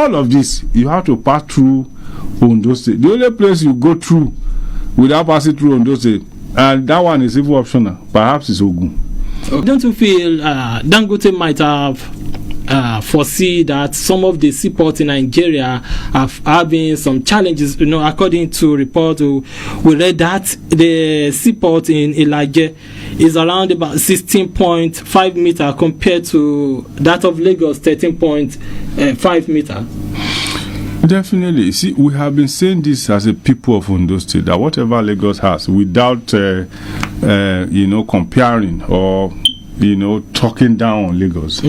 all of this, you have to pass through Ondo State. The only place you go through without passing through Ondo State, and that one is even optional, perhaps it's Ogun. Don't you feel Dangote might have foresee that some of the seaports in Nigeria are having some challenges? According to report, we read that the seaport in Ilaje is around about 16.5 meter compared to that of Lagos, 13.5 meter. Definitely. See, we have been saying this as a people of Ondo State, that whatever Lagos has, without comparing or talking down on Lagos,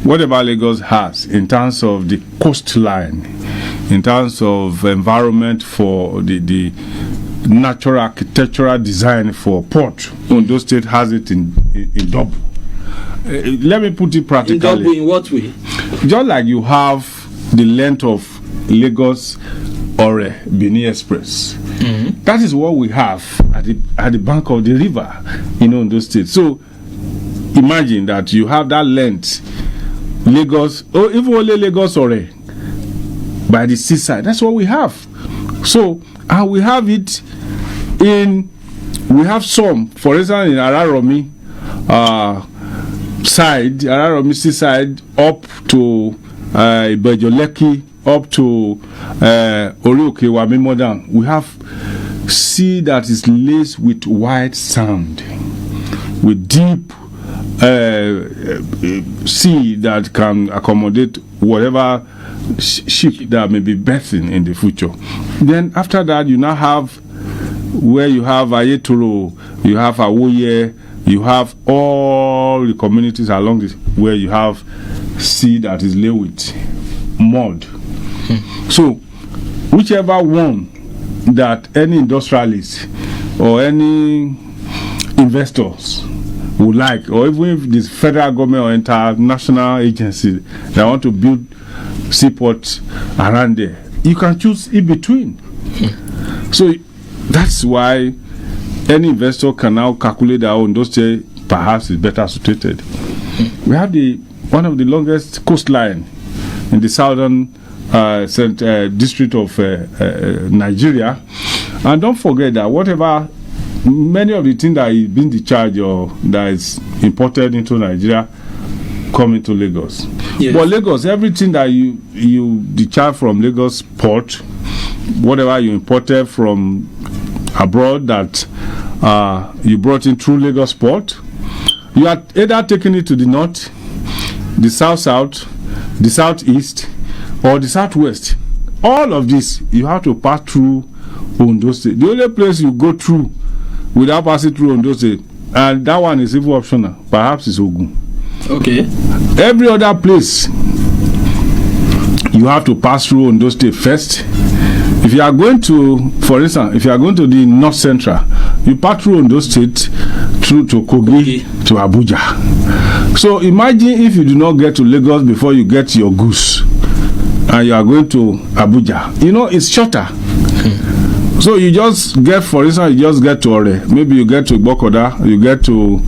whatever Lagos has in terms of the coastline, in terms of environment for the natural architectural design for port, Ondo State has it in double. Let me put it practically. In double in what way? Just like you have the length of Lagos or Benin Express. That is what we have at the bank of the river in Ondo State. So imagine that you have that length, Lagos, or even only Lagos or by the seaside. That's what we have. So, and we have it we have some, for instance, in Araromi side, Araromi seaside, up to Ibejoleki, up to Orioke Wamimo down. We have sea that is laced with white sand, with deep sea that can accommodate whatever ship that may be berthing in the future. Then after that, you now have where you have Ayetoro, you have Awoye, you have all the communities along this where you have sea that is laid with mud. So whichever one that any industrialist or any investors would like, or even if this federal government or international agency that want to build seaports around there, you can choose in between. So that's why any investor can now calculate that Ondo State perhaps is better situated. We have one of the longest coastline in the southern district of Nigeria, and don't forget that whatever many of the things that is being discharged or that is imported into Nigeria come into Lagos. Yes. But Lagos, everything that you discharge from Lagos port, whatever you imported from abroad that you brought in through Lagos port, you are either taking it to the north, the south, the southeast, or the southwest. All of this you have to pass through Ondo State. The only place you go through without passing through Ondo State, and that one is even optional, perhaps it's Ogun. Okay. Every other place you have to pass through Ondo State first. If you are going to, for instance, if you are going to the north central, you pass through Ondo State through to Kogi to Abuja. So imagine if you do not get to Lagos before you get your goose, and you are going to Abuja. It's shorter. So you just get, for instance, you just get to Ore. Maybe you get to Bokoda, you get to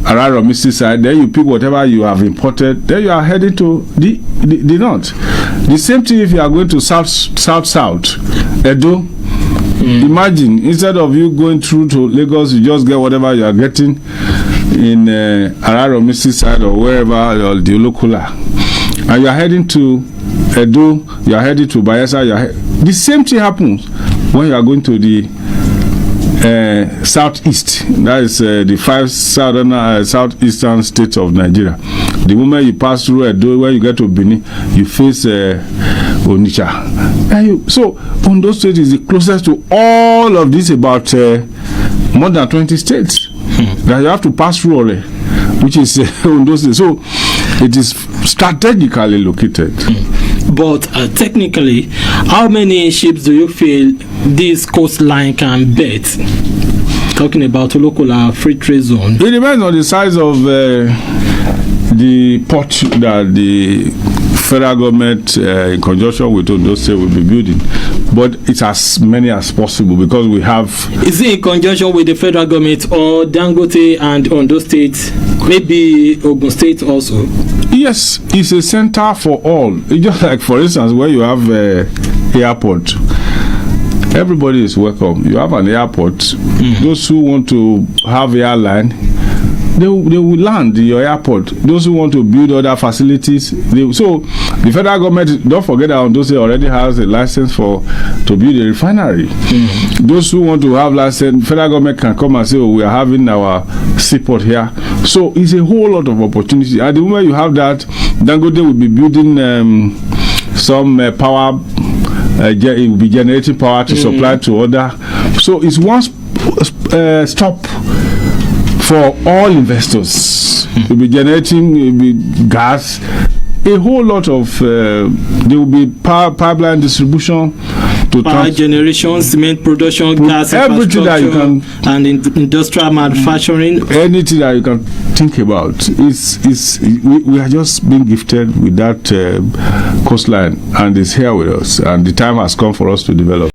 Araromi side, then you pick whatever you have imported, then you are heading to the north. The same thing if you are going to south, Edo. Imagine, instead of you going through to Lagos, you just get whatever you are getting in Araromi side or wherever, or the Olokula. And you are heading to Edo, you are heading to Bayelsa, the same thing happens when you are going to the southeast. That is the 5 southeastern states of Nigeria. The moment you pass through Edo, when you get to Benin, you face Onitsha. So Ondo State is the closest to all of this, about more than 20 states that you have to pass through already, which is Ondo State. So it is strategically located. But technically, how many ships do you feel this coastline can bet? Talking about a local free trade zone. It depends on the size of the port that the federal government, in conjunction with Ondo State, will be building. But it's as many as possible because we have. Is it in conjunction with the federal government or Dangote and Ondo State? Maybe Ogun State also? Yes, it's a center for all. It's just like, for instance, where you have airport, everybody is welcome. You have an airport. Those who want to have airline, they will land in your airport. Those who want to build other facilities, so the federal government, don't forget that Ondo State already has a license to build a refinery. Those who want to have license, federal government can come and say, oh, we are having our seaport here. So it's a whole lot of opportunity. At the moment you have that, Dangote will be building some power. It will be generating power to supply to other. So it's one stop for all investors. It will be generating, it will be gas, a whole lot of. There will be pipeline distribution, to power generation, cement production, gas everything that you can, and industrial manufacturing. Anything that you can think about. We are just being gifted with that coastline, and it's here with us, and the time has come for us to develop.